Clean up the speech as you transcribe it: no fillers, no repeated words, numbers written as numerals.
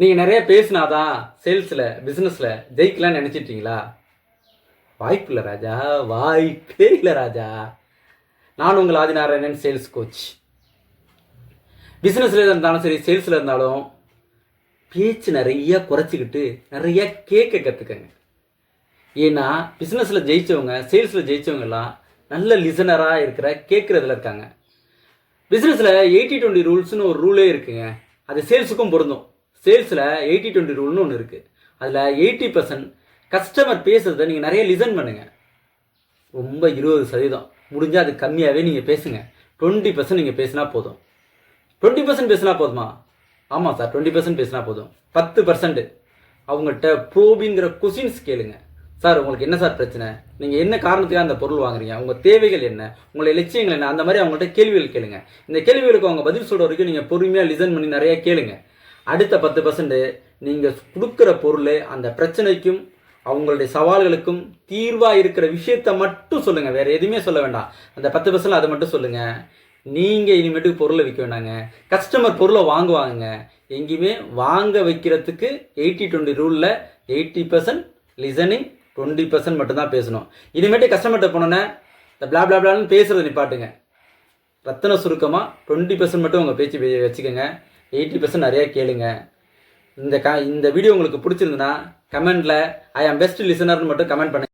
நீங்கள் நிறைய பேசினாதான் சேல்ஸில் பிஸ்னஸில் ஜெயிக்கலாம்னு நினச்சிட்டீங்களா? வாய்ப்பு இல்லை ராஜா, வாய்ப்பே இல்லை ராஜா. நான் உங்கள் ஆதிநாராயணன், சேல்ஸ் கோச். பிஸ்னஸில் இருந்தாலும் சரி, சேல்ஸில் இருந்தாலும் பேச்சு நிறைய குறைச்சிக்கிட்டு நிறைய கேட்க கற்றுக்கங்க. ஏன்னா பிஸ்னஸில் ஜெயித்தவங்க, சேல்ஸில் ஜெயித்தவங்கெல்லாம் நல்ல லிசனராக இருக்கிற கேட்குறதுல இருக்காங்க. பிஸ்னஸில் 80-20 ரூல்ஸ்னு ஒரு ரூலே இருக்குங்க. அது சேல்ஸுக்கும் பொருந்தும். சேல்ஸில் 80-20 ரூல்னு ஒன்று இருக்குது. அதில் 80% கஸ்டமர் பேசுகிறத நீங்கள் நிறைய லிசன் பண்ணுங்கள். ரொம்ப 20% முடிஞ்சால் அது கம்மியாகவே நீங்கள் பேசுங்க. 20% நீங்கள் பேசினா போதும். 20% பேசினா போதுமா? ஆமாம் சார், 20% பேசினா போதும். 10% அவங்கள்ட்ட ப்ரோபிங்கிற கொஸ்டின்ஸ் கேளுங்க. சார் உங்களுக்கு என்ன சார் பிரச்சனை? நீங்கள் என்ன காரணத்துக்காக அந்த பொருள் வாங்குறீங்க? உங்கள் தேவைகள் என்ன? உங்களுடைய லட்சியங்கள் என்ன? அந்த மாதிரி அவங்கள்ட்ட கேள்விகள் கேளுங்க. இந்த கேள்விகளுக்கு அவங்க பதில் சொல்கிற வரைக்கும் நீங்கள் பொறுமையாக லிசன் பண்ணி நிறைய கேளுங்க. அடுத்த 10% நீங்கள் கொடுக்குற பொருள் அந்த பிரச்சனைக்கும் அவங்களுடைய சவால்களுக்கும் தீர்வாக இருக்கிற விஷயத்த மட்டும் சொல்லுங்கள். வேறு எதுவுமே சொல்ல வேண்டாம். அந்த 10% அதை மட்டும் சொல்லுங்கள். நீங்கள் இனிமேட்டுக்கு பொருளை விற்க வேண்டாங்க. கஸ்டமர் பொருளை வாங்குவாங்க. எங்கேயுமே வாங்க வைக்கிறதுக்கு 80-20 ரூலில் 80% லிசனிங், 20% மட்டும்தான் பேசணும். இனிமேட்டு கஸ்டமர்கிட்ட போனோன்னே இந்த பிளா பிளா பிளான்னு பேசுகிறத நிப்பாட்டுங்க. ரத்தன சுருக்கமாக 20% மட்டும் உங்கள் பேச்சு வச்சுக்கோங்க. 80% நிறையா கேளுங்க. இந்த வீடியோ உங்களுக்கு பிடிச்சிருந்துன்னா கமெண்டில் ஐ ஆம் பெஸ்ட் லிசனர்னு மட்டும் கமெண்ட் பண்ணுங்கள்.